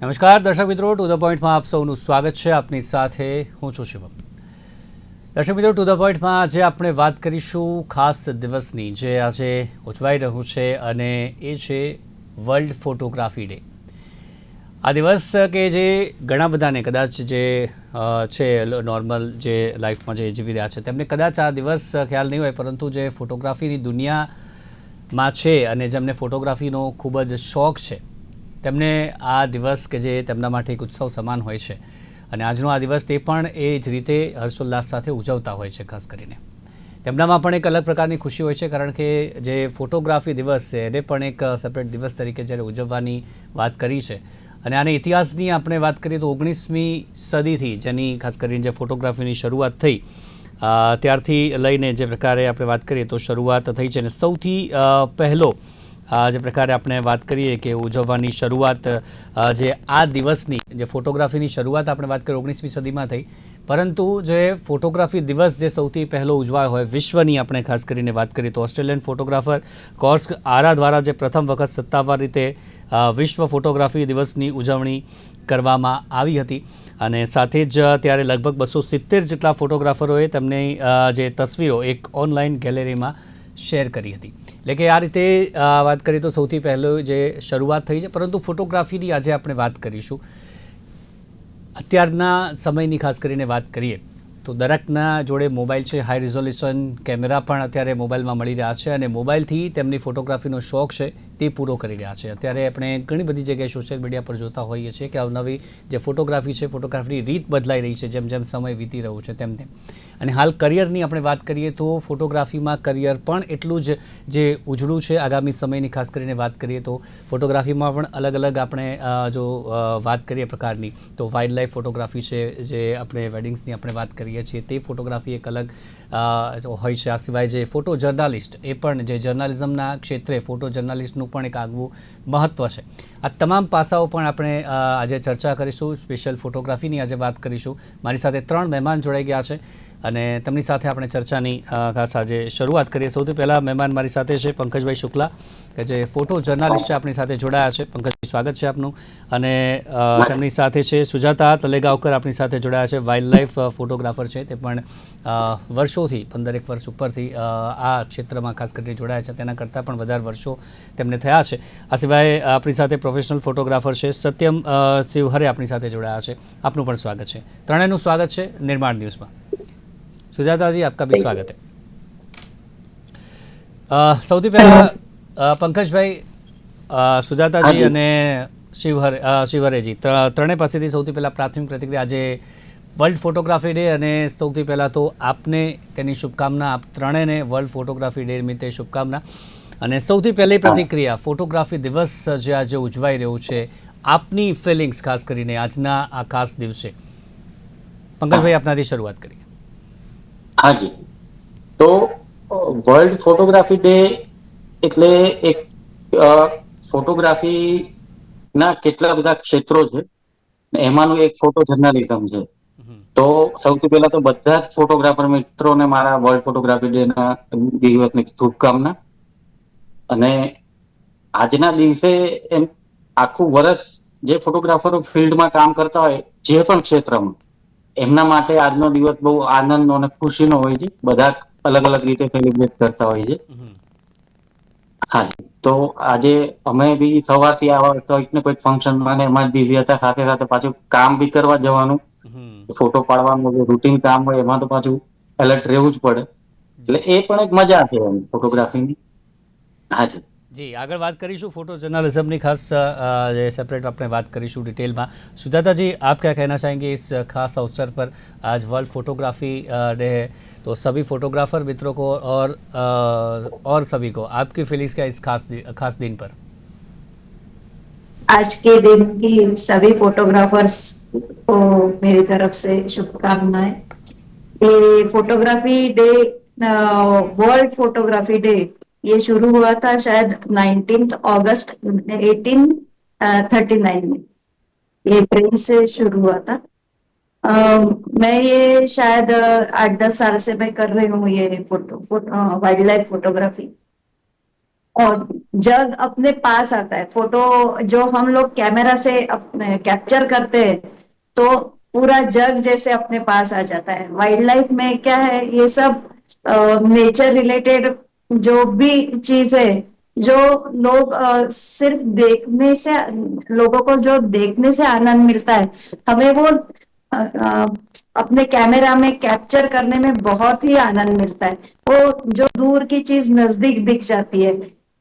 નમસ્કાર દર્શક મિત્રો, ટુ ધ પોઈન્ટમાં આપ સૌનું સ્વાગત છે. આપની સાથે હું છું શિવમ. દર્શક મિત્રો, ટુ ધ પોઈન્ટમાં આજે આપણે વાત કરીશું ખાસ દિવસની જે આજે ઉજવાઈ રહ્યું છે અને એ છે વર્લ્ડ ફોટોગ્રાફી ડે. આ દિવસ કે જે ઘણા બધાને કદાચ જે છે નોર્મલ જે લાઈફમાં જે જીવી રહ્યા છે તેમને કદાચ આ દિવસ ખ્યાલ નહીં હોય, પરંતુ જે ફોટોગ્રાફીની દુનિયામાં છે અને જેમને ફોટોગ્રાફીનો ખૂબ જ શોખ છે તેમને આ દિવસ કે જે તેમના માટે એક ઉત્સવ સમાન હોય છે. અને આજનો આ દિવસ તે પણ એ જ રીતે હર્ષોલ્લાસ સાથે ઉજવતા હોય છે. ખાસ કરીને તેમનામાં પણ એક અલગ પ્રકારની ખુશી હોય છે, કારણ કે જે ફોટોગ્રાફી દિવસ છે એને પણ એક સેપરેટ દિવસ તરીકે જ્યારે ઉજવવાની વાત કરી છે. અને આને ઇતિહાસની આપણે વાત કરીએ તો 19મી સદીથી જેની ખાસ કરીને જે ફોટોગ્રાફીની શરૂઆત થઈ ત્યારથી લઈને જે પ્રકારે આપણે વાત કરીએ તો શરૂઆત થઈ છે. અને સૌથી પહેલો જે પ્રકારે આપણે વાત કરીએ કે ઉજવવાની શરૂઆત જે આ દિવસની જે ફોટોગ્રાફીની શરૂઆત આપણે વાત કરીએ 19મી સદીમાં થઈ, પરંતુ જે ફોટોગ્રાફી દિવસ જે સૌથી પહેલો ઉજવાયો હોય વિશ્વની આપણે ખાસ કરીને વાત કરીએ તો ઓસ્ટ્રેલિયન ફોટોગ્રાફર કોર્સ આરા દ્વારા જે પ્રથમ વખત સત્તાવાર રીતે વિશ્વ ફોટોગ્રાફી દિવસની ઉજવણી કરવામાં આવી હતી. અને સાથે જ ત્યારે લગભગ 270 જેટલા ફોટોગ્રાફરોએ તેમની જે તસવીરો એક ઓનલાઈન ગેલેરીમાં શેર કરી હતી. એટલે કે આ રીતે વાત કરીએ તો સૌથી પહેલો જે શરૂઆત થઈ છે. પરંતુ ફોટોગ્રાફીની આજે આપણે વાત કરીશું. અત્યારના સમયની ખાસ કરીને વાત કરીએ તો દરેકના જોડે મોબાઈલ છે. હાઈ રિઝોલ્યુશન કેમેરા પણ અત્યારે મોબાઈલમાં મળી રહ્યા છે અને મોબાઈલથી તેમની ફોટોગ્રાફીનો શોખ છે તે પૂરો કરી રહ્યા છે. અત્યારે આપણે ઘણી બધી જગ્યાએ સોશિયલ મીડિયા પર જોતા હોઈએ છીએ કે અવનવી જે ફોટોગ્રાફી છે, ફોટોગ્રાફીની રીત બદલાઈ રહી છે જેમ જેમ સમય વીતી રહ્યો છે તેમ તેમ. અને હાલ કરિયરની આપણે વાત કરીએ તો ફોટોગ્રાફીમાં કરિયર પણ એટલું જ જે ઉજળું છે. આગામી સમયની ખાસ કરીને વાત કરીએ તો ફોટોગ્રાફીમાં પણ અલગ અલગ આપણે જો વાત કરીએ પ્રકારની તો વાઇલ્ડ લાઈફ ફોટોગ્રાફી છે, જે આપણે વેડિંગ્સની આપણે વાત કરીએ છીએ તે ફોટોગ્રાફી એક અલગ હોય છે. આ સિવાય જે ફોટો જર્નાલિસ્ટ એ પણ જે જર્નાલિઝમના ક્ષેત્રે ફોટો જર્નાલિસ્ટનું પણ એક આગવું મહત્ત્વ છે. આ તમામ પાસાઓ પણ આપણે આજે ચર્ચા કરીશું. સ્પેશિયલ ફોટોગ્રાફીની આજે વાત કરીશું. મારી સાથે 3 મહેમાન જોડાઈ ગયા છે અને તેમની સાથે આપણે ચર્ચાની ખાસ આજે શરૂઆત કરીએ. સૌથી પહેલાં મહેમાન મારી સાથે છે પંકજભાઈ શુક્લા, કે જે ફોટો જર્નાલિસ્ટ છે, આપણી સાથે જોડાયા છે. પંકજભાઈ, સ્વાગત છે આપનું. અને તેમની સાથે છે સુજાતા તલેગાંવકર, આપણી સાથે જોડાયા છે, વાઇલ્ડ લાઈફ ફોટોગ્રાફર છે. તે પણ વર્ષોથી 15 વર્ષ ઉપરથી આ ક્ષેત્રમાં ખાસ કરીને જોડાયા છે. તેના કરતાં પણ વધારે વર્ષો તેમને થયા છે. આ સિવાય આપણી સાથે પ્રોફેશનલ ફોટોગ્રાફર છે સત્યમ શિવહરે, આપણી સાથે જોડાયા છે. આપનું પણ સ્વાગત છે. ત્રણેયનું સ્વાગત છે નિર્માણ ન્યૂઝમાં. सुजाता जी, आपका भी स्वागत है. સૌથી પહેલા પંકજભાઈ, સુજાતાજી અને શિવહરેજી ત્રણેય પાસેથી સૌથી પહેલા પ્રાથમિક પ્રતિક્રિયા. આજે વર્લ્ડ ફોટોગ્રાફી ડે અને સૌથી પહેલાં તો આપને તેની શુભકામના. આપ ત્રણેયને વર્લ્ડ ફોટોગ્રાફી ડે નિમિત્તે શુભકામના. અને સૌથી પહેલી પ્રતિક્રિયા, ફોટોગ્રાફી દિવસ જે આજે ઉજવાઈ રહ્યું છે, આપની ફિલિંગ્સ ખાસ કરીને આજના આ ખાસ દિવસે. પંકજભાઈ, આપનાથી શરૂઆત કરીએ. હાજી, તો વર્લ્ડ ફોટોગ્રાફી ડે એટલે એક ફોટોગ્રાફી ના કેટલા બધા ક્ષેત્રો છે, એમાંનું એક ફોટો જર્નાલિઝમ છે. તો સૌથી પહેલા તો બધા જ ફોટોગ્રાફર મિત્રોને મારા વર્લ્ડ ફોટોગ્રાફી ડે ના દિવસની શુભકામના. અને આજના દિવસે એમ આખું વર્ષ જે ફોટોગ્રાફરો ફિલ્ડમાં કામ કરતા હોય જે પણ ક્ષેત્રમાં, એમના માટે આજનો દિવસ બહુ આનંદનો અને ખુશીનો હોય છે. બધા અલગ અલગ રીતે સેલિબ્રેટ કરતા હોય છે. હા, તો આજે અમે બી સવારથી આવા કોઈક ને કોઈક ફંક્શનમાં એમાં જ બિઝી હતા. સાથે સાથે પાછું કામ બી કરવા જવાનું, ફોટો પાડવાનું જે રૂટીન કામ હોય એમાં તો પાછું એલર્ટ રહેવું જ પડે. એટલે એ પણ એક મજા છે ફોટોગ્રાફીની. હાજી જી, આગળ વાત કરીશું ફોटो जर्नलिज्म खास सेपरेट अपने बात करीशू डिटेल में. सुजाता जी, आप क्या कहना चाहेंगे इस खास अवसर पर? आज वर्ल्ड फोटोग्राफी डे है, तो सभी फोटोग्राफर मित्रों को और सभी को आपकी फीलिंग्स क्या इस खास दिन पर? आज के दिन की सभी फोटोग्राफर्स को मेरी तरफ से शुभकामनाएं. ये photography day, world photography day, ये शुरू हुआ था शायद 19 अगस्त 1839 में. ये प्रेम से शुरू हुआ था. मैं ये शायद 8-10 साल से मैं कर रही हूँ ये वाइल्ड लाइफ फोटोग्राफी. और जग अपने पास आता है। फोटो जो हम लोग कैमरा से अपने कैप्चर करते हैं तो पूरा जग जैसे अपने पास आ जाता है। वाइल्ड लाइफ में क्या है, ये सब नेचर रिलेटेड जो भी चीज है, जो लोग सिर्फ देखने से, लोगों को जो देखने से आनंद मिलता है, हमें वो अपने कैमरा में कैप्चर करने में बहुत ही आनंद मिलता है। वो जो दूर की चीज नजदीक दिख जाती है।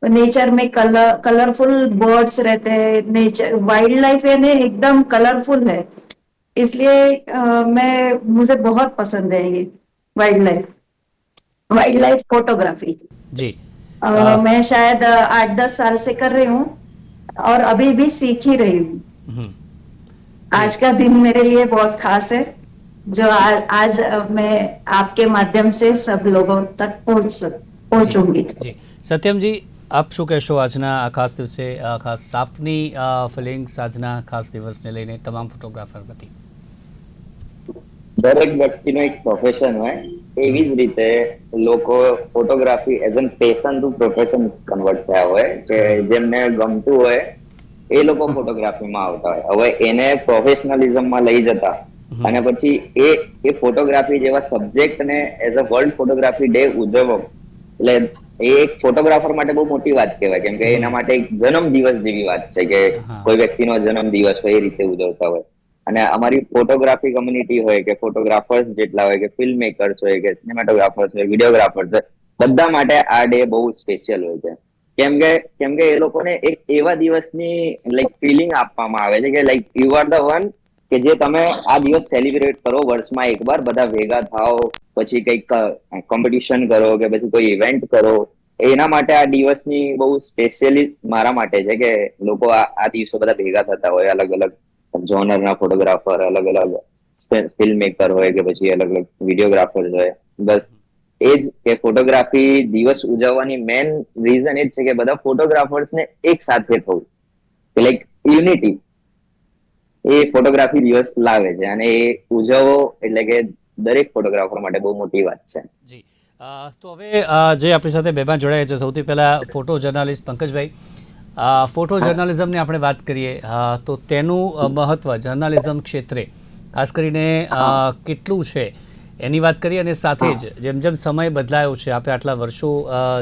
नेचर में कलरफुल बर्ड्स रहते हैं, नेचर वाइल्ड लाइफ यानी एकदम कलरफुल है। इसलिए मुझे बहुत पसंद है ये वाइल्ड लाइफ फोटोग्राफी। जी। अ, मैं शायद 8-10 साल से कर रही हूँ और अभी भी सीख ही रही हूँ। हम्म, जी आज का दिन मेरे लिए बहुत खास है, जो आज मैं आपके माध्यम से सब लोगों तक જી पहुंचूंगी। જી સત્યમજી, આપ શું કહેશો આજના આ ખાસ દિવસે, આ ખાસ સાપની ફિલિંગ્સ આજના ખાસ દિવસને લઈને તમામ ફોટોગ્રાફર વતી? દરેક વ્યક્તિનું એક પ્રોફેશન હોય, એવી જ રીતે લોકો photography as an passion to profession convert થયા હોય, કે જેમને ગમતું હોય એ લોકો ફોટોગ્રાફીમાં આવતા હોય. હવે એને પ્રોફેશનલિઝમમાં લઈ જતા અને પછી એ ફોટોગ્રાફી જેવા સબ્જેક્ટને as a world photography day ઉજવવો, એટલે એ એક ફોટોગ્રાફર માટે બહુ મોટી વાત કહેવાય, કેમ કે એના માટે એક જન્મ દિવસ જેવી વાત છે કે કોઈ વ્યક્તિનો જન્મ દિવસ હોય એ રીતે ઉજવતા હોય. અને અમારી ફોટોગ્રાફી કમ્યુનિટી હોય કે ફોટોગ્રાફર્સ જેટલા હોય, કે ફિલ્મ મેકર્સ હોય, કે સિનેમાટોગ્રાફર્સ હોય, વિડીયોગ્રાફર્સ હોય, બધા માટે આ ડે બહુ સ્પેશિયલ હોય છે. કેમ કે એ લોકોને એક એવા દિવસની લાઈક ફિલિંગ આપવામાં આવે છે કે like you are the one, કે જે તમે આ દિવસ સેલિબ્રેટ કરો, વર્ષમાં એકવાર બધા ભેગા થાઓ, પછી કંઈક કોમ્પિટિશન કરો કે પછી કોઈ ઇવેન્ટ કરો. એના માટે આ દિવસની બહુ સ્પેશિયલી મારા માટે છે કે લોકો આ દિવસો બધા ભેગા થતા હોય, અલગ અલગ જોનરના ફોટોગ્રાફર, અલગ અલગ ફિલ્મ મેકર હોય કે પછી અલગ અલગ વિડીયોગ્રાફર હોય. બસ એ જ કે ફોટોગ્રાફી દિવસ ઉજવવાની મેન રીઝન એ જ છે કે બધા ફોટોગ્રાફર્સને એક સાથે થવું, લાઈક યુનિટી, એ ફોટોગ્રાફી દિવસ લાવે છે. અને એ ઉજવવો એટલે કે દરેક ફોટોગ્રાફર માટે બહુ મોટી વાત છે. જી, તો હવે જે આપણી સાથે મહેમાન જોડાયા છે, સૌથી પહેલા ફોટો જર્નાલિસ્ટ પંકજભાઈ, ફોટો જર્નાલિઝમની આપણે વાત કરીએ તો તેનું મહત્વ જર્નાલિઝમ ક્ષેત્રે ખાસ કરીને કેટલું છે એની વાત કરીએ, અને સાથે જ જેમ જેમ સમય બદલાયો છે, આપણે આટલા વર્ષો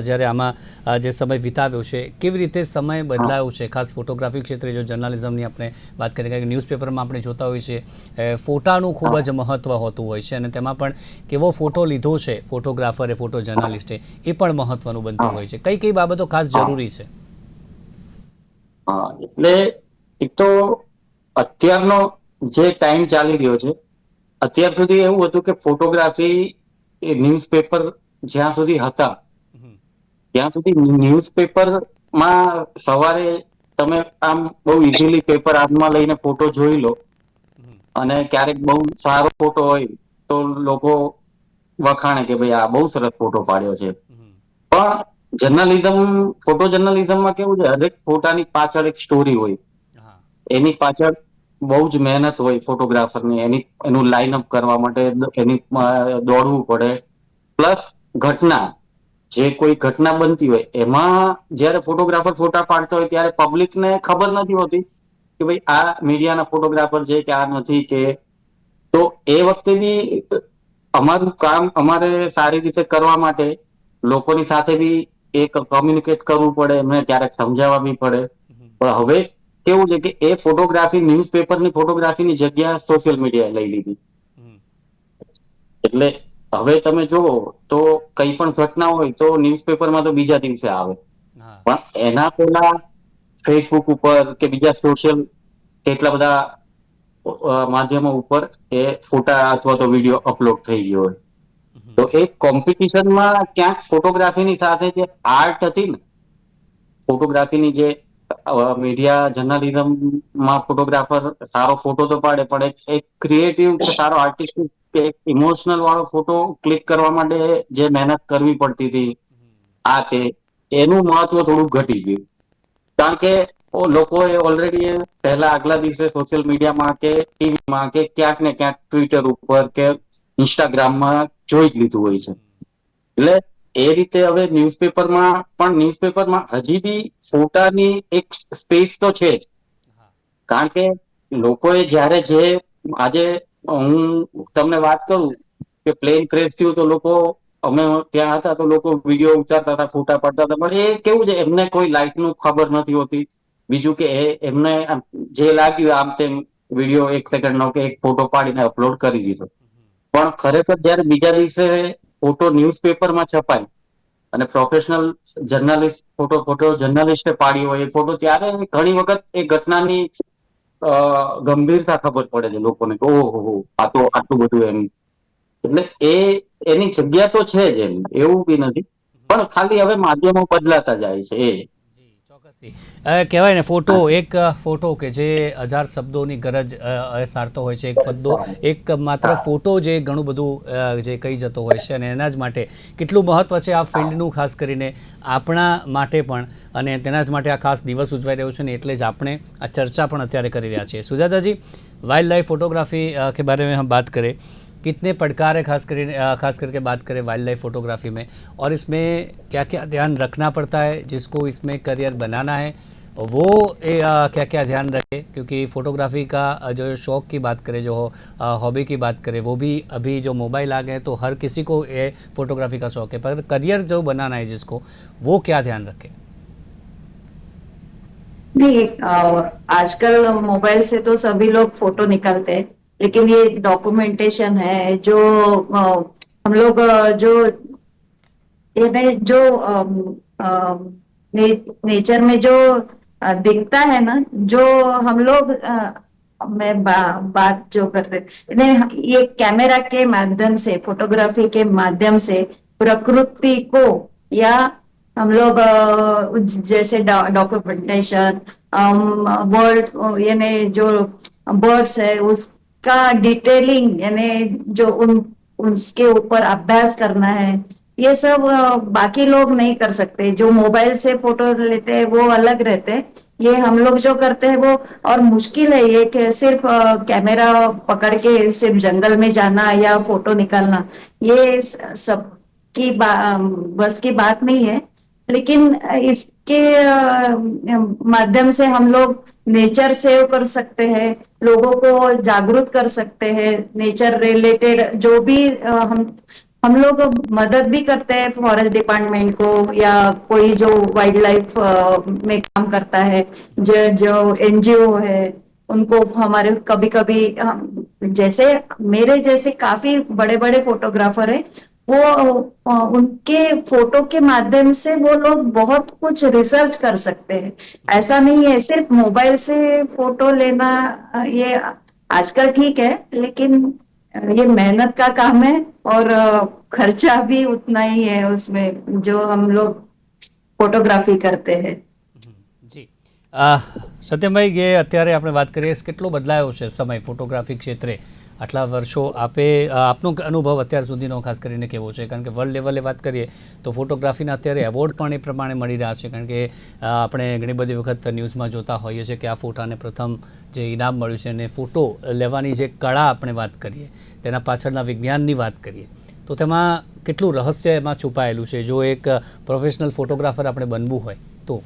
જ્યારે આમાં જે સમય વિતાવ્યો છે, કેવી રીતે સમય બદલાયો છે ખાસ ફોટોગ્રાફી ક્ષેત્રે. જો જર્નાલિઝમની આપણે વાત કરીએ, કારણ કે ન્યૂઝપેપરમાં આપણે જોતા હોઈએ છીએ ફોટાનું ખૂબ જ મહત્વ હોતું હોય છે, અને તેમાં પણ કેવો ફોટો લીધો છે ફોટોગ્રાફરે, ફોટો જર્નાલિસ્ટે, એ પણ મહત્વનું બનતું હોય છે. કઈ કઈ બાબતો ખાસ જરૂરી છે? એટલે એક તો અત્યારનો જે ટાઈમ ચાલી રહ્યો છે, અત્યાર સુધી એવું હતું કે ફોટોગ્રાફી એ ન્યૂઝપેપર જ્યાં સુધી હતા ત્યાં સુધી ન્યૂઝપેપરમાં સવારે તમે આમ બહુ ઇઝીલી પેપર હાથમાં લઈને ફોટો જોઈ લો, અને ક્યારેક બહુ સારો ફોટો હોય તો લોકો વખાણે કે ભાઈ આ બહુ સરસ ફોટો પાડ્યો છે. પણ ફોટો જર્નલિઝમમાં કેવું છે, હરેક ફોટાની પાછળ એક સ્ટોરી હોય, એની પાછળ બહુ જ મહેનત હોય ફોટોગ્રાફરની, એનું લાઇનઅપ કરવા માટે એની દોડવું પડે. પ્લસ ઘટના, જે કોઈ ઘટના બનતી હોય એમાં જયારે ફોટોગ્રાફર ફોટા પાડતો હોય ત્યારે પબ્લિકને ખબર નથી હોતી કે ભાઈ આ મીડિયાના ફોટોગ્રાફર છે કે આ નથી. કે તો એ વખતે બી અમારું કામ અમારે સારી રીતે કરવા માટે લોકોની સાથે બી એક કોમ્યુનિકેટ કરવું પડે, એમને ક્યારેક સમજાવવા બી પડે. પણ હવે કેવું છે કે એ ફોટોગ્રાફી, ન્યૂઝપેપરની ફોટોગ્રાફીની જગ્યા સોશિયલ મીડિયાએ લઈ લીધી. એટલે હવે તમે જુઓ તો કઈ પણ ઘટના હોય તો ન્યૂઝપેપરમાં તો બીજા દિવસે આવે, પણ એના પહેલા ફેસબુક ઉપર કે બીજા સોશિયલ કેટલા બધા માધ્યમો ઉપર એ ફોટા અથવા તો વિડીયો અપલોડ થઈ ગયો હોય. તો એ કોમ્પિટિશનમાં ક્યાંક ફોટોગ્રાફીની સાથે જે આર્ટ હતી ને, ફોટોગ્રાફીની જે મીડિયા જર્નલિઝમમાં ફોટોગ્રાફર સારો ફોટો તો પાડે, પણ એક ક્રિએટિવ કે સારો આર્ટિસ્ટિક કે એક ઇમોશનલ વાળો ફોટો ક્લિક કરવા માટે જે મહેનત કરવી પડતી હતી, આ તે એનું મહત્વ થોડું ઘટી ગયું. કારણ કે લોકોએ ઓલરેડી પહેલા આગલા દિવસે સોશિયલ મીડિયામાં કે ટીવીમાં કે ક્યાંક ને ક્યાંક ટ્વિટર ઉપર કે ઇન્સ્ટાગ્રામમાં જોઈ જ લીધું હોય છે. એટલે એ રીતે હવે ન્યૂઝપેપરમાં હજી બી ફોટાની એક સ્પેસ તો છે જ. કારણ કે લોકોએ જ્યારે આજે હું તમને વાત કરું કે પ્લેન ક્રેશ થયું તો લોકો, અમે ત્યાં હતા તો લોકો વિડીયો ઉતારતા હતા, ફોટા પાડતા હતા, પણ એ કેવું છે, એમને કોઈ લાઇટ નું ખબર નથી હોતી. બીજું કે એમને જે લાગ્યું આમ તેમ વિડીયો 1 સેકન્ડનો કે એક ફોટો પાડીને અપલોડ કરી દીધો. પણ ખરેખર જયારે બીજા દિવસે ફોટો ન્યૂઝપેપરમાં છપાય અને પ્રોફેશનલ ફોટો જર્નલિસ્ટે પાડી હોય એ ફોટો, ત્યારે ઘણી વખત એ ઘટનાની ગંભીરતા ખબર પડે છે લોકોને કે ઓહો આ તો આટલું બધું એમ. એટલે એની જગ્યા તો છે જ, એમ એવું બી નથી, પણ ખાલી હવે માધ્યમો બદલાતા જાય છે એ. કહેવાય ને એક ફોટો કે જે 1000 શબ્દોની ગરજ સારતો હોય છે, એક માત્ર ફોટો જે ઘણું બધું જે કહી જતો હોય છે, અને એના જ માટે કેટલું મહત્વ છે આ ફિલ્ડનું, ખાસ કરીને આપણા માટે પણ, અને તેના જ માટે આ ખાસ દિવસ ઉજવાઈ રહ્યો છે ને એટલે જ આપણે આ ચર્ચા પણ અત્યારે કરી રહ્યા છીએ. સુજાતા जी, वाइल्ड लाइफ फोटोग्राफी के बारे में हम बात करें, कितने पड़कार है खास करके बात करें वाइल्ड लाइफ फोटोग्राफी में, और इसमें क्या क्या ध्यान रखना पड़ता है जिसको इसमें करियर बनाना है वो क्या क्या ध्यान रखे, क्योंकि फोटोग्राफी का जो शौक़ की बात करें, जो हॉबी की बात करें, वो भी अभी जो मोबाइल आ गए तो हर किसी को ये फोटोग्राफी का शौक़ है, पर करियर जो बनाना है जिसको, वो क्या ध्यान रखे? नहीं, आजकल मोबाइल से तो सभी लोग फोटो निकालते हैं, लेकिन ये डॉक्यूमेंटेशन है जो हम लोग जो जो नेचर में जो दिखता है ना, जो हम लोग मैं बात जो कर रहे, ये कैमरा के माध्यम से, फोटोग्राफी के माध्यम से प्रकृति को, या हम लोग जैसे डॉक्यूमेंटेशन, वर्ल्ड यानी जो बर्ड्स है उसका डिटेलिंग, यानी जो उसके ऊपर अभ्यास करना है, ये सब बाकी लोग नहीं कर सकते. जो मोबाइल से फोटो लेते हैं वो अलग रहते हैं, ये हम लोग जो करते हैं वो और मुश्किल है. ये कि सिर्फ कैमरा पकड़ के सिर्फ जंगल में जाना या फोटो निकालना, ये सब की बस की बात नहीं है. लेकिन इसके माध्यम से हम लोग नेचर सेव कर सकते हैं, लोगों को जागरूक कर सकते हैं, नेचर रिलेटेड जो भी हम लोग मदद भी करते हैं फॉरेस्ट डिपार्टमेंट को, या कोई जो वाइल्ड लाइफ में काम करता है, जो एनजीओ है, उनको हमारे कभी कभी जैसे मेरे जैसे काफी बड़े बड़े फोटोग्राफर है, वो उनके फोटो के माध्यम से वो लोग बहुत कुछ रिसर्च कर सकते हैं. ऐसा नहीं है सिर्फ मोबाइल से फोटो लेना, ये आजकल ठीक है, लेकिन ये मेहनत का काम है और खर्चा भी उतना ही है उसमें जो हम लोग फोटोग्राफी करते हैं. જી સત્યમભાઈ, ये અત્યારે આપણે વાત કરીએ કેટલો બદલાયો છે સમય ફોટોગ્રાફી ક્ષેત્રે આટલા વર્ષો, આપનો અનુભવ અત્યાર સુધીનો ખાસ કરીને કેવો છે? કારણ કે વર્લ્ડ લેવલે વાત કરીએ તો ફોટોગ્રાફીના અત્યારે એવોર્ડ પણ એ પ્રમાણે મળી રહ્યા છે, કારણ કે આપણે ઘણી બધી વખત ન્યૂઝમાં જોતા હોઈએ છીએ કે આ ફોટાને પ્રથમ જે ઇનામ મળ્યું છે, અને ફોટો લેવાની જે કળા આપણે વાત કરીએ, તેના પાછળના વિજ્ઞાનની વાત કરીએ તો તેમાં કેટલું રહસ્ય એમાં છુપાયેલું છે, જો એક પ્રોફેશનલ ફોટોગ્રાફર આપણે બનવું હોય તો?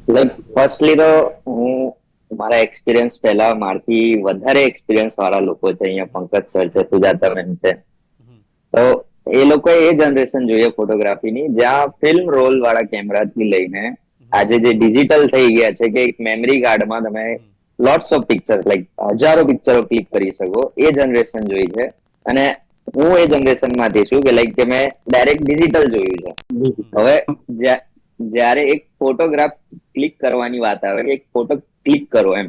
લાઈક ફર્સ્ટલી તો હું મારા એક્સપિરિયન્સ પહેલા મારથી વધારે એક્સપિરિયન્સ વાળા લોકો છે, અહીંયા પંકજ સર છે, સુજાતા બેન છે, તો એ લોકોએ એ જનરેશન જોઈએ ફોટોગ્રાફીની જ્યાં ફિલ્મ રોલ વાળા કેમેરાથી લઈને આજે જે ડિજિટલ થઈ ગયા છે કે એક મેમરી કાર્ડમાં તમે લોટ્સ ઓફ પિક્ચર, લાઈક હજારો પિક્ચરો ક્લિક કરી શકો, એ જનરેશન જોઈ છે. અને હું એ જનરેશન માંથી છું કે લાઈક કે મેં ડાયરેક્ટ ડિજિટલ જોયું છે. હવે જ્યારે એક ફોટોગ્રાફ ક્લિક કરવાની વાત આવે કે એક ફોટો ક્લિક કરો, એમ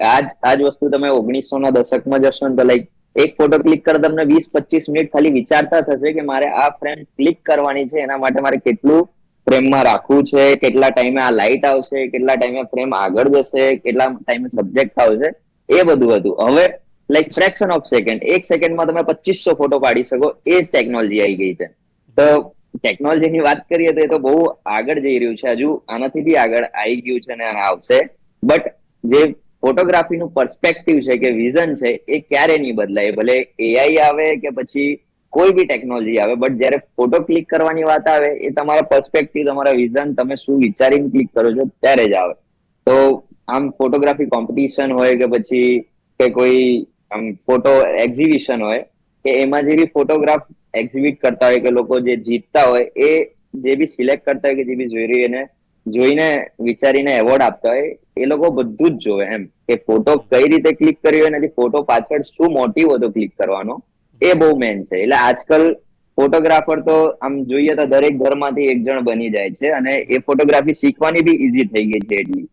આજ વસ્તુ તમે 1900 ના દશકમાં જશો ને તો લાઈક એક ફોટો ક્લિક કરતા તમને 20-25 મિનિટ ખાલી વિચારતા થશે કે મારે આ ફ્રેમ ક્લિક કરવાની છે, એના માટે મારે કેટલું ફ્રેમમાં રાખવું છે, કેટલા ટાઈમે આ લાઇટ આવશે, કેટલા ટાઈમે ફ્રેમ આગળ જશે, કેટલા ટાઈમે સબ્જેક્ટ આવશે, એ બધું હતું. હવે લાઈક ફ્રેક્શન ઓફ સેકન્ડ, 1 સેકન્ડમાં તમે 2500 ફોટો પાડી શકો, એ ટેકનોલોજી આવી ગઈ છે. તો ટેકનોલોજીની વાત કરીએ તો એ તો બહુ આગળ જઈ રહ્યું છે, હજુ આનાથી બી આગળ આવી ગયું છે અને આવશે. બટ જે ફોટોગ્રાફીનું પર્સપેક્ટિવ છે કે વિઝન છે, એ ક્યારે નહીં બદલાય, ભલે એઆઈ આવે કે પછી કોઈ બી ટેકનોલોજી આવે, બટ જયારે ફોટો ક્લિક કરવાની વાત આવે એ તમારા પર્સપેક્ટિવ, તમારા વિઝન, તમે શું વિચારીને ક્લિક કરો છો ત્યારે જ આવે. તો આમ ફોટોગ્રાફી કોમ્પિટિશન હોય કે પછી કે કોઈ આમ ફોટો એક્ઝિબિશન હોય કે એમાં જે બી ફોટોગ્રાફ એક્ઝિબિટ કરતા હોય કે લોકો જે જીતતા હોય એ જે બી સિલેક્ટ કરતા હોય કે જે બી જોઈને વિચારીને એવોર્ડ આપતા હોય એ લોકો બધું જ જોવે એમ કે ફોટો કઈ રીતે ક્લિક કર્યો હોય નથી, ફોટો પાછળ શું મોટિવ હતો ક્લિક કરવાનો, એ બહુ મેન છે. એટલે આજકાલ ફોટોગ્રાફર તો આમ જોઈએ તો દરેક ઘરમાંથી એક જણ બની જાય છે અને એ ફોટોગ્રાફી શીખવાની બી ઈઝી થઈ ગઈ છે એટલી.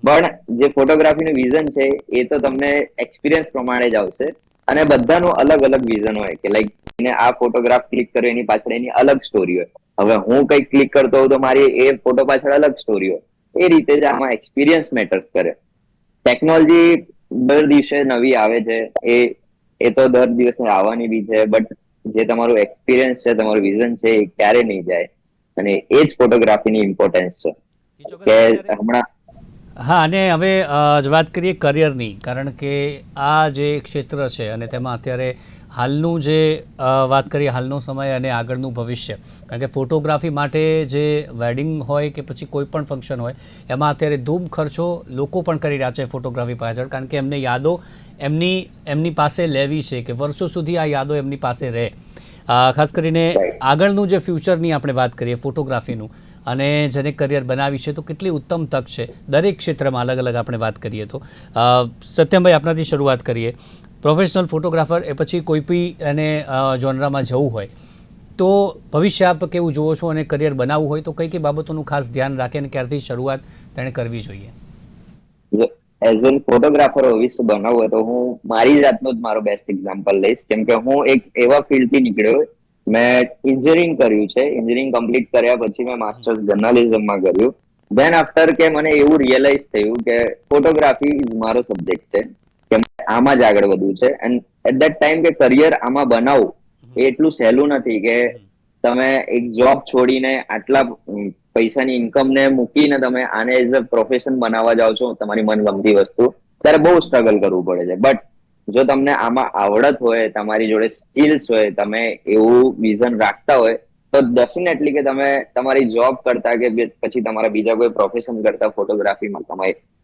પણ જે ફોટોગ્રાફીનું વિઝન છે એ તો તમને એક્સપિરિયન્સ પ્રમાણે જ આવશે અને બધાનું અલગ અલગ વિઝન હોય કે લાઈક એને આ ફોટોગ્રાફ ક્લિક કર્યો એની પાછળ એની અલગ સ્ટોરી હોય. હવે હું કઈ ક્લિક કરતો હોઉં તો મારી એ ફોટો પાછળ અલગ સ્ટોરી હોય. એ રીતે જ આમાં એક્સપિરિયન્સ મેટર્સ કરે. ટેકનોલોજી દર દિવસે નવી આવે છે, એ તો દર દિવસે આવવાની બી છે, બટ જે તમારું એક્સપિરિયન્સ છે, તમારું વિઝન છે એ ક્યારે નહીં જાય અને એ જ ફોટોગ્રાફીની ઇમ્પોર્ટન્સ છે. કે હમણાં હા, અને હવે વાત કરીએ કરિયરની, કારણ કે આ જે ક્ષેત્ર છે અને તેમાં અત્યારે હાલનું જે વાત કરીએ હાલનો સમય અને આગળનું ભવિષ્ય, કારણ કે ફોટોગ્રાફી માટે જે વેડિંગ હોય કે પછી કોઈ પણ ફંક્શન હોય એમાં અત્યારે ધૂમ ખર્ચો લોકો પણ કરી રહ્યા છે ફોટોગ્રાફી પાછળ, કારણ કે એમને યાદો એમની પાસે લેવી છે કે વર્ષો સુધી આ યાદો એમની પાસે રહે. ખાસ કરીને આગળનું જે ફ્યુચરની આપણે વાત કરીએ ફોટોગ્રાફીનું અને જેને કરિયર બનાવી છે તો કેટલી ઉત્તમ તક છે દરેક ક્ષેત્રમાં અલગ અલગ આપણે વાત કરીએ તો. સત્યમભાઈ, આપણાથી શરૂઆત કરીએ. પ્રોફેશનલ ફોટોગ્રાફર એ પછી કોઈ બી એને જોનરામાં જવું હોય તો ભવિષ્ય આપ કેવું જુઓ છો અને કરિયર બનાવવું હોય તો કઈ કઈ બાબતોનું ખાસ ધ્યાન રાખે અને ક્યારથી શરૂઆત તેણે કરવી જોઈએ? એઝ એન ફોટોગ્રાફર ભવિષ્ય બનાવવું હોય તો હું મારી જાતનું જ મારો બેસ્ટ એક્ઝામ્પલ લઈશ, કેમ કે હું એક એવા ફિલ્ડથી નીકળ્યો. મેં એન્જિનિયરિંગ કર્યું છે. એન્જિનિયરિંગ કમ્પ્લીટ કર્યા પછી મેં માસ્ટર્સ જર્નાલિઝમમાં કર્યું. ધેન આફ્ટર કે મને એવું રિયલાઇઝ થયું કે ફોટોગ્રાફી ઇઝ મારો સબ્જેક્ટ છે, કે આમાં જ આગળ વધવું છે. એન્ડ એટ ધેટ ટાઈમ કે કરિયર આમાં બનાવવું એ એટલું સહેલું નથી કે તમે એક જોબ છોડીને આટલા પૈસાની ઇન્કમ ને મૂકીને તમે આને એઝ અ પ્રોફેશન બનાવવા જાઓ છો તમારી મનગમતી વસ્તુ, ત્યારે બહુ સ્ટ્રગલ કરવું પડે છે. બટ જો તમને આમાં આવડત હોય, તમારી જોડે સ્કિલ્સ હોય, તમે એવું વિઝન રાખતા હોય તો ડેફિનેટલી કે તમે તમારી જોબ કરતા કે પછી તમારા બીજા કોઈ પ્રોફેશન કરતા ફોટોગ્રાફીમાં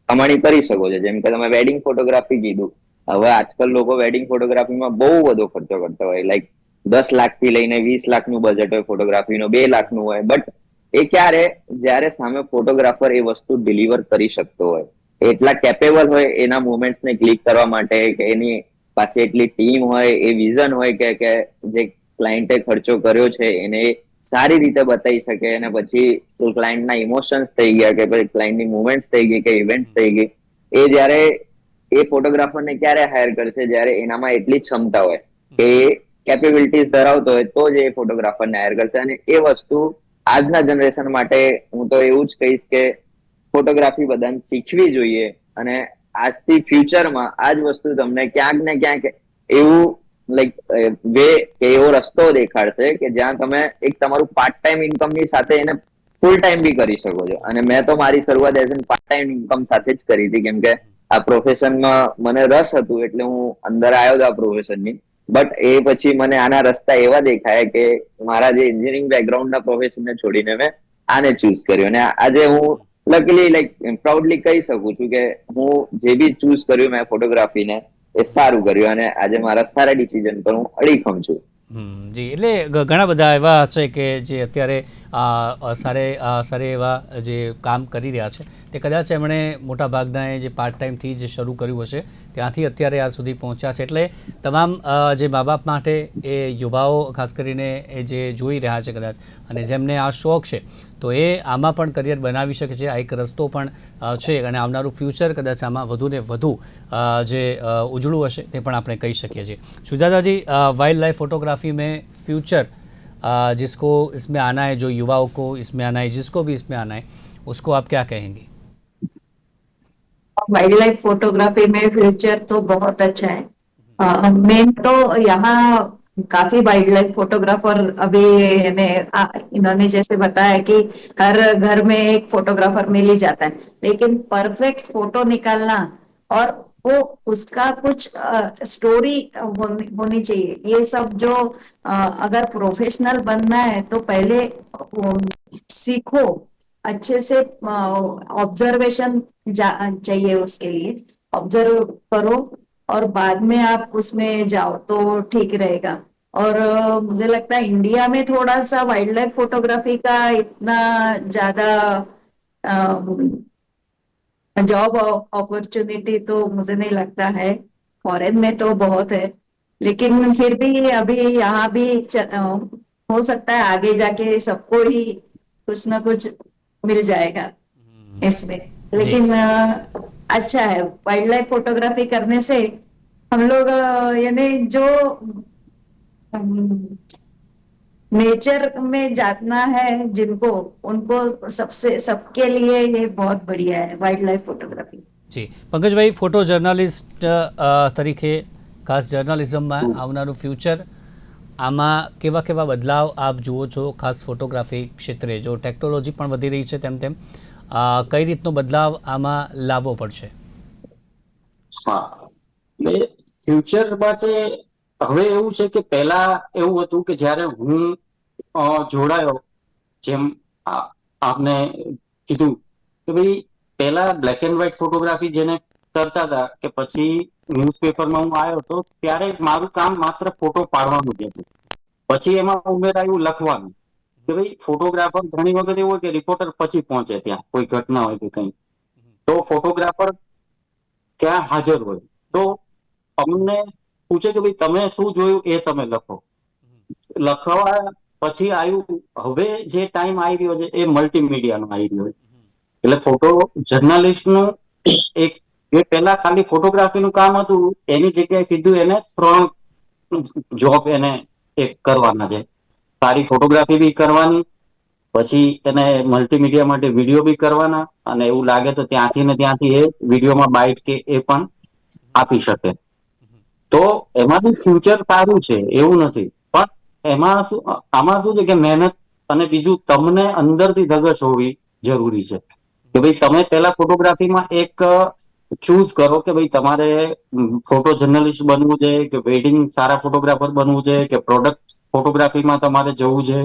કમાણી કરી શકો છો. જેમ કે તમે વેડિંગ ફોટોગ્રાફી કીધું, હવે આજકાલ લોકો વેડિંગ ફોટોગ્રાફીમાં બહુ બધો ખર્ચો કરતા હોય, લાઈક 10 લાખથી લઈને 20 લાખનું બજેટ હોય ફોટોગ્રાફીનું, 2 લાખનું હોય. બટ એ ક્યારે, જ્યારે સામે ફોટોગ્રાફર એ વસ્તુ ડિલિવર કરી શકતો હોય, એટલા કેપેબલ હોય એના મુવમેન્ટ્સને ક્લિક કરવા માટે, કે એની પાસે એટલી ટીમ હોય, એ વિઝન હોય કે જે ક્લાયન્ટે ખર્ચો કર્યો છે એને સારી રીતે બતાવી શકે અને પછી ક્લાયન્ટના ઇમોશન્સ થઈ ગયા કે પછી ક્લાયન્ટની મુવમેન્ટ્સ થઈ ગઈ કે ઇવેન્ટ થઈ ગઈ, એ જ્યારે એ ફોટોગ્રાફરને ક્યારે હાયર કરશે, જ્યારે એનામાં એટલી ક્ષમતા હોય કે એ કેપેબિલિટીઝ ધરાવતો હોય તો જ એ ફોટોગ્રાફરને હાયર કરશે. અને એ વસ્તુ આજના જનરેશન માટે હું તો એવું જ કહીશ કે ફોટોગ્રાફી બધાને શીખવી જોઈએ. અને આજથી ફ્યુચરમાં આ જ વસ્તુ તમને ક્યાંક ને ક્યાંક એવું લાઈક વે કે એવો રસ્તો દેખાડશે કે જ્યાં તમે એક તમારું પાર્ટ ટાઈમ ઇન્કમની સાથે એને ફૂલ ટાઈમ બી કરી શકો છો. અને મેં તો મારી શરૂઆત as an part time income સાથે જ કરી હતી, કેમ કે આ પ્રોફેશનમાં મને રસ હતું એટલે હું અંદર આવ્યો હતો આ પ્રોફેશનની. બટ એ પછી મને આના રસ્તા એવા દેખાયા કે મારા જે એન્જિનિયરિંગ બેકગ્રાઉન્ડના પ્રોફેશનને છોડીને મેં આને ચૂઝ કર્યું. અને આજે હું લકીલી લાઈક પ્રાઉડલી કહી શકું છું કે હું જે બી ચૂઝ કર્યું મેં ફોટોગ્રાફીને એ સારું કર્યું અને આજે મારા સારા ડિસિઝન પર હું અડીખમ છું. જી, એટલે ઘણા બધા એવા હશે કે જે અત્યારે સારા એવા જે કામ કરી રહ્યા છે તે કદાચ એમણે મોટાભાગનાએ જે પાર્ટ ટાઈમથી જે શરૂ કર્યું હશે ત્યાંથી અત્યારે આ સુધી પહોંચ્યા છે. એટલે તમામ જે મા બાપ માટે એ યુવાઓ ખાસ કરીને એ જે જોઈ રહ્યા છે કદાચ અને જેમને આ શોખ છે તો એ આમાં પણ કરિયર બનાવી શકે છે. આ એક રસ્તો પણ છે અને આવનારું ફ્યુચર કદાચ આમાં વધુ ને વધુ જે ઉજળું હશે તે પણ આપણે કહી શકીએ છીએ. સુજાતા जी, वाइल्ड लाइफ फोटोग्राफी में फ्यूचर जिसको इसमें आना है, जो युवाओं को इसमें आना है, जिसको भी इसमें आना है, उसको आप क्या कहेंगे? वाइल्ड लाइफ फोटोग्राफी में फ्यूचर तो बहुत अच्छा है. मेन तो यहाँ काफी वाइल्ड लाइफ फोटोग्राफर अभी इन्होंने जैसे बताया कि हर घर में एक फोटोग्राफर मिल ही जाता है, लेकिन परफेक्ट फोटो निकालना और वो उसका कुछ स्टोरी होनी चाहिए। ये सब जो अगर प्रोफेशनल बनना है तो पहले सीखो, अच्छे से ऑब्जर्वेशन चाहिए, उसके लिए ऑब्जर्व करो और बाद में आप उसमें जाओ तो ठीक रहेगा। और मुझे लगता है इंडिया में थोड़ा सा वाइल्ड लाइफ फोटोग्राफी का इतना ज्यादा जॉब अपॉर्चुनिटी तो मुझे नहीं लगता है। फॉरेन में तो बहुत है, लेकिन फिर भी अभी यहाँ भी हो सकता है आगे जाके सबको ही कुछ ना कुछ मिल जाएगा इसमें। जी लेकिन अच्छा है वाइल्ड लाइफ फोटोग्राफी करने से। हम लोग यानी जो नेचर में जाना है जिनको, उनको सबसे सबके लिए ये बहुत बढ़िया है वाइल्ड लाइफ फोटोग्राफी। જી પંકજભાઈ, ફોટો જર્નાલિસ્ટ તરીકે ખાસ જર્નાલિઝમમાં આવનારું ફ્યુચર, આમાં કેવા કેવા બદલાવ આપ જુઓ છો? ખાસ ફોટોગ્રાફી ક્ષેત્રે જો ટેકનોલોજી પણ વધી રહી છે તેમ તેમ કઈ રીતનો બદલાવ આમાં લાવવો પડશે? હા, એટલે ફ્યુચર માટે હવે એવું છે કે પહેલા એવું હતું કે જ્યારે હું જોડાયો, જેમ આપને કીધું કે ભાઈ પહેલા બ્લેક એન્ડ વ્હાઈટ ફોટોગ્રાફી જેને કરતા હતા કે પછી ન્યૂઝપેપરમાં હું આવ્યો હતો ત્યારે મારું કામ માત્ર ફોટો પાડવાનું જ હતું. પછી એમાં ઉમેરાયું લખવાનું કે ભાઈ ફોટોગ્રાફર ઘણી વખત એવું હોય કે રિપોર્ટર પછી પહોંચે ત્યાં કોઈ ઘટના હોય કે કંઈ, તો ફોટોગ્રાફર ક્યાં હાજર હોય તો અમને પૂછે કે ભાઈ તમે શું જોયું એ તમે લખો. લખવા પછી આવ્યું, હવે જે ટાઈમ આવી રહ્યો છે એ મલ્ટીમીડિયાનો આવી રહ્યો છે. એટલે ફોટો જર્નાલિસ્ટનું એક, જે પહેલા ખાલી ફોટોગ્રાફીનું કામ હતું એની જગ્યાએ કીધું એને 3 જોબ એને એક કરવાના છે. સારી ફોટોગ્રાફી બી કરવાની, પછી એને મલ્ટીમીડિયા માટે વિડીયો બી કરવાના, અને એવું લાગે તો ત્યાંથી ને ત્યાંથી એ વિડીયોમાં બાઇટ કે એ પણ આપી શકે. તો એમાં બી ફ્યુચર સારું છે એવું નથી, પણ એમાં શું, આમાં શું છે કે મહેનત અને બીજું તમને અંદરથી ધગશ હોવી જરૂરી છે કે ભાઈ તમે પહેલા ફોટોગ્રાફીમાં એક ચૂઝ કરો કે ભાઈ તમારે ફોટો જર્નલિસ્ટ બનવું છે કે વેડિંગ સારા ફોટોગ્રાફર બનવું છે કે પ્રોડક્ટ ફોટોગ્રાફીમાં તમારે જવું છે.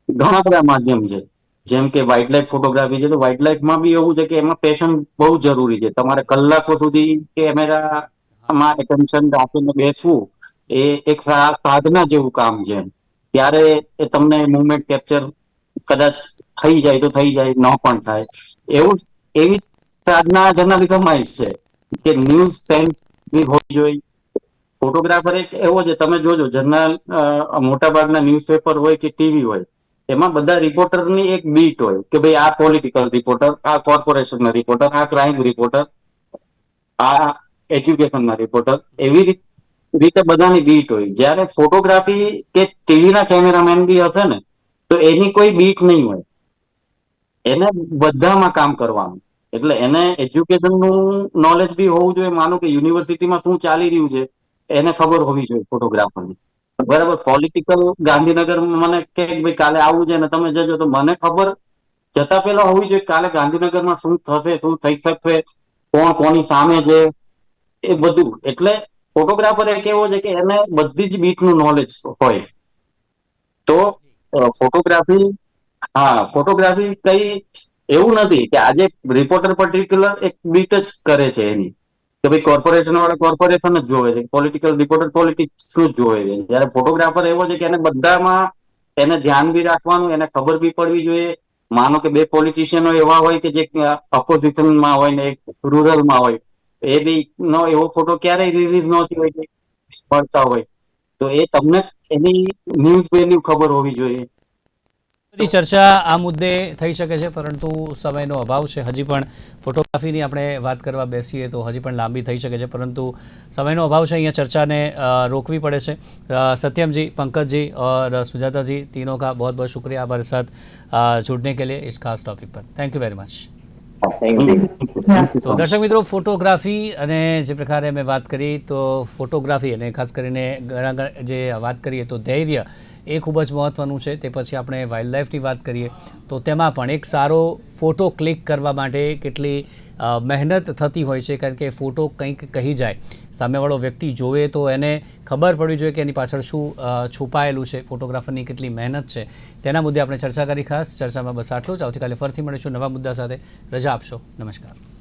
ઘણા બધા માધ્યમ છે, જેમ કે વાઇલ્ડ લાઈફ ફોટોગ્રાફી છે, તો વાઇલ્ડ લાઈફમાં બી એવું છે કે એમાં પેશન બહુ જરૂરી છે. તમારે કલાકો સુધી કેમેરામાં એટેન્શન રાખીને બેસવું એ એક સાધના જેવું કામ છે. ત્યારે એ તમને મુવમેન્ટ કેપ્ચર કદાચ થઈ જાય તો થઈ જાય, ન પણ થાય. એવું એવી સાધના જર્નલિઝમમાં છે કે ન્યૂઝ સેન્સ બી હોવી જોઈએ. ફોટોગ્રાફર એક એવો છે, તમે જોજો જર્નલ મોટા ભાગના ન્યૂઝપેપર હોય કે ટીવી હોય, એમાં બધા રિપોર્ટરની એક બીટ હોય કે ભાઈ આ પોલિટિકલ રિપોર્ટર, આ કોર્પોરેશનના રિપોર્ટર, આ ક્રાઇમ રિપોર્ટર, આ એજ્યુકેશનના રિપોર્ટર, એવી રીતે બધાની બીટ હોય. જ્યારે ફોટોગ્રાફી કે ટીવીના કેમેરામેન બી હશે ને તો એની કોઈ બીટ નહીં હોય, એને બધામાં કામ કરવાનું. એટલે એને એજ્યુકેશનનું નોલેજ બી હોવું જોઈએ. માનો કે યુનિવર્સિટીમાં શું ચાલી રહ્યું છે એને ખબર હોવી જોઈએ ફોટોગ્રાફરની. બરાબર, પોલિટિકલ ગાંધીનગર મને કે ભાઈ કાલે આવું છે ને તમે જજો, તો મને ખબર જતા પહેલા હોવી જોઈએ કાલે ગાંધીનગરમાં શું થશે, શું થઈ શકશે, કોણ કોની સામે છે, એ બધું. એટલે ફોટોગ્રાફર એક એવો છે કે એને બધી જ બીટનું નોલેજ હોય. તો ફોટોગ્રાફી, હા, ફોટોગ્રાફી કઈ એવું નથી કે આજે રિપોર્ટર પર્ટિક્યુલર એક બીટ જ કરે છે એની, કે ભાઈ કોર્પોરેશન વાળા કોર્પોરેશન જ જોવે છે, પોલિટિકલ રિપોર્ટર પોલિટિક્સ જ જોવે છે. જયારે ફોટોગ્રાફર એવો છે કે એને બધામાં એને ધ્યાન બી રાખવાનું, એને ખબર બી પડવી જોઈએ. માનો કે 2 પોલિટિશિયનો એવા હોય કે જે ઓપોઝિશનમાં હોય ને એક રૂરલમાં હોય, એ બી નો એવો ફોટો ક્યારેય રિલીઝ ન થયો હોય કે મળતા હોય, તો એ તમને એની ન્યૂઝ વેલ્યુ ખબર હોવી જોઈએ. બધી ચર્ચા આ મુદ્દે થઈ શકે છે, પરંતુ સમયનો અભાવ છે. હજી પણ ફોટોગ્રાફીની આપણે વાત કરવા બેસીએ તો હજી પણ લાંબી થઈ શકે છે, પરંતુ સમયનો અભાવ છે, અહીંયા ચર્ચાને रोकवी पड़े છે. सत्यम जी, पंकज जी और सुजाता जी, तीनों का बहुत बहुत शुक्रिया हमारे साथ जुड़ने के लिए इस खास टॉपिक पर. Thank you very much. તો દર્શક મિત્રો, ફોટોગ્રાફી અને જે પ્રકારે મેં વાત કરી, તો ફોટોગ્રાફી અને ખાસ કરીને ઘણા જે વાત કરીએ તો ધૈર્ય એ ખૂબ જ મહત્ત્વનું છે. તે પછી આપણે વાઇલ્ડ લાઈફની વાત કરીએ તો તેમાં પણ એક સારો ફોટો ક્લિક કરવા માટે કેટલી મહેનત થતી હોય છે, કારણ કે ફોટો કંઈક કહી જાય, સામેવાળો વ્યક્તિ જોવે તો એને ખબર પડવી જોઈએ કે એની પાછળ શું છુપાયેલું છે, ફોટોગ્રાફરની કેટલી મહેનત છે. તેના મુદ્દે આપણે ચર્ચા કરી. ખાસ ચર્ચામાં બસ આટલું જ. આવતીકાલે ફરીથી મળીશું નવા મુદ્દા સાથે. રજા આપશો. નમસ્કાર.